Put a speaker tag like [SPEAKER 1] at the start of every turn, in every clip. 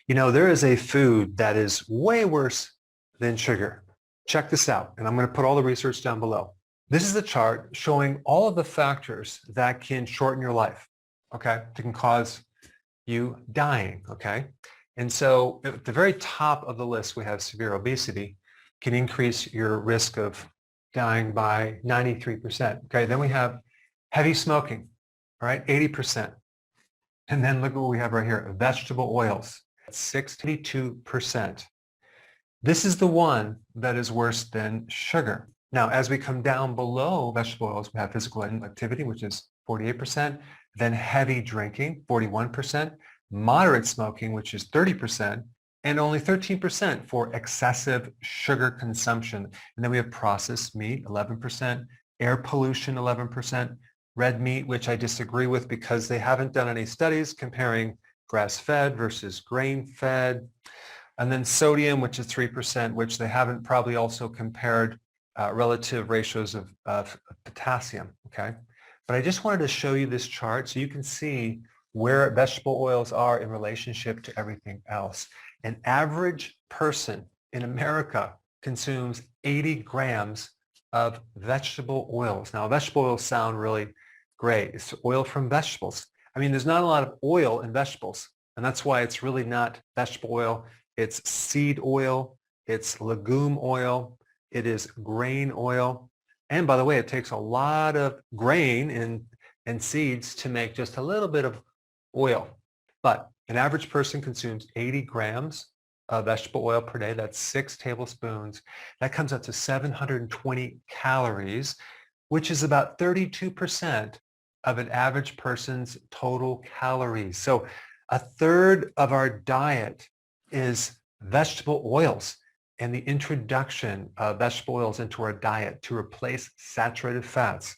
[SPEAKER 1] You know, there is a food that is way worse than sugar. Check this out, and I'm going to put all the research down below. This is a chart showing all of the factors that can shorten your life, okay? That can cause you dying, okay? And so at the very top of the list, we have severe obesity can increase your risk of dying by 93%, okay? Then we have heavy smoking, all right, 80%. And then look what we have right here, vegetable oils, 62%. This is the one that is worse than sugar. Now, as we come down below vegetable oils, we have physical activity, which is 48%, then heavy drinking, 41%, moderate smoking, which is 30%, and only 13% for excessive sugar consumption. And then we have processed meat, 11%, air pollution, 11%, red meat, which I disagree with because they haven't done any studies comparing grass-fed versus grain-fed. And then sodium, which is 3%, which they haven't probably also compared relative ratios of potassium, okay? But I just wanted to show you this chart so you can see where vegetable oils are in relationship to everything else. An average person in America consumes 80 grams of vegetable oils. Now, vegetable oils sound really great. It's oil from vegetables. I mean, there's not a lot of oil in vegetables, and that's why it's really not vegetable oil. It's seed oil, it's legume oil, it is grain oil. And by the way, it takes a lot of grain and seeds to make just a little bit of oil. But an average person consumes 80 grams of vegetable oil per day. That's 6 tablespoons. That comes up to 720 calories, which is about 32% of an average person's total calories. So a third of our diet is vegetable oils, and the introduction of vegetable oils into our diet to replace saturated fats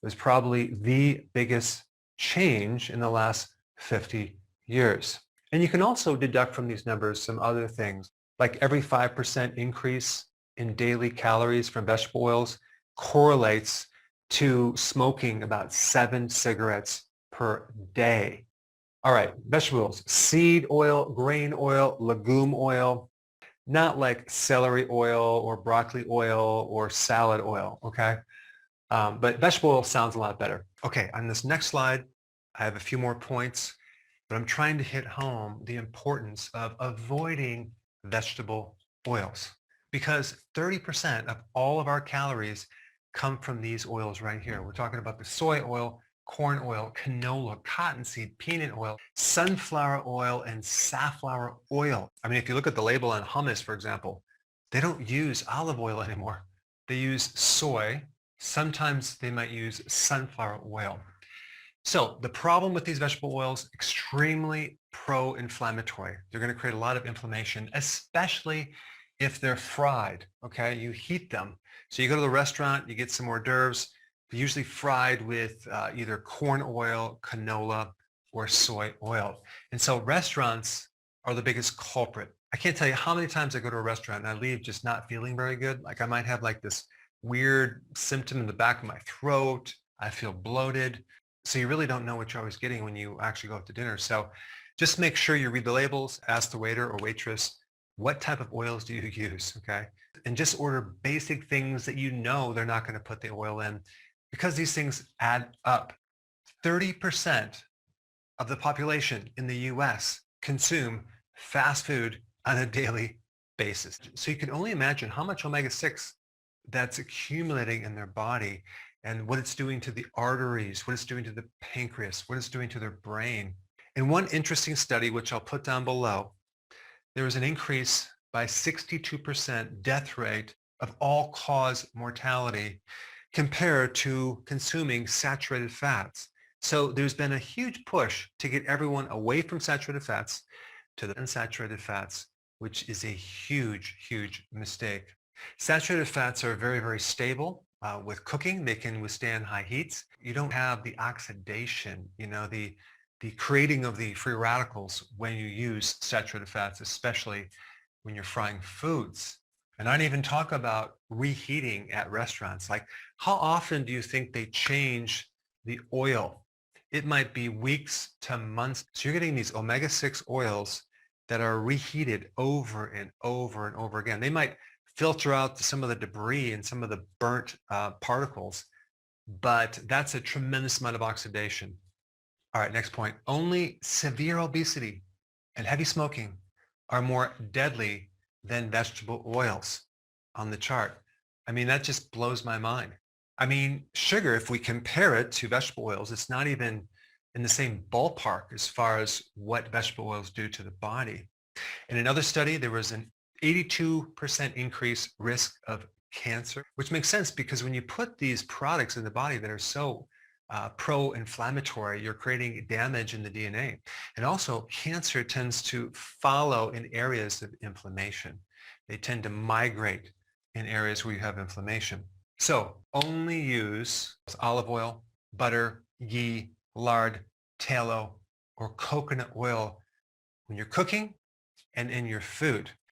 [SPEAKER 1] was probably the biggest change in the last 50 years. And you can also deduct from these numbers some other things, like every 5% increase in daily calories from vegetable oils correlates to smoking about 7 cigarettes per day. All right, vegetables, seed oil, grain oil, legume oil, not like celery oil or broccoli oil or salad oil, okay? But vegetable oil sounds a lot better. Okay, on this next slide, I have a few more points, but I'm trying to hit home the importance of avoiding vegetable oils because 30% of all of our calories come from these oils right here. We're talking about the soy oil, corn oil, canola, cottonseed, peanut oil, sunflower oil, and safflower oil. I mean, if you look at the label on hummus, for example, they don't use olive oil anymore. They use soy. Sometimes they might use sunflower oil. So the problem with these vegetable oils, extremely pro-inflammatory. They're going to create a lot of inflammation, especially if they're fried, okay? You heat them. So you go to the restaurant, you get some hors d'oeuvres, they're usually fried with either corn oil, canola, or soy oil. And so restaurants are the biggest culprit. I can't tell you how many times I go to a restaurant and I leave just not feeling very good. Like I might have like this weird symptom in the back of my throat. I feel bloated. So you really don't know what you're always getting when you actually go out to dinner. So just make sure you read the labels, ask the waiter or waitress, what type of oils do you use, okay? And just order basic things that you know they're not going to put the oil in because these things add up. 30% of the population in the US consume fast food on a daily basis. So you can only imagine how much omega-6 that's accumulating in their body and what it's doing to the arteries, what it's doing to the pancreas, what it's doing to their brain. In one interesting study, which I'll put down below, there was an increase by 62% death rate of all-cause mortality compared to consuming saturated fats. So there's been a huge push to get everyone away from saturated fats to the unsaturated fats, which is a huge, huge mistake. Saturated fats are very, very stable. With cooking, they can withstand high heats. You don't have the oxidation, the creating of the free radicals when you use saturated fats, especially when you're frying foods. And I don't even talk about reheating at restaurants. Like, how often do you think they change the oil? It might be weeks to months. So you're getting these omega-6 oils that are reheated over and over and over again. They might filter out some of the debris and some of the burnt particles, but that's a tremendous amount of oxidation. All right, next point. Only severe obesity and heavy smoking are more deadly than vegetable oils on the chart. I mean, that just blows my mind. I mean, sugar, if we compare it to vegetable oils, it's not even in the same ballpark as far as what vegetable oils do to the body. In another study, there was an 82% increase risk of cancer, which makes sense because when you put these products in the body that are so pro-inflammatory, you're creating damage in the DNA. And also cancer tends to follow in areas of inflammation. They tend to migrate in areas where you have inflammation. So only use olive oil, butter, ghee, lard, tallow, or coconut oil when you're cooking and in your food.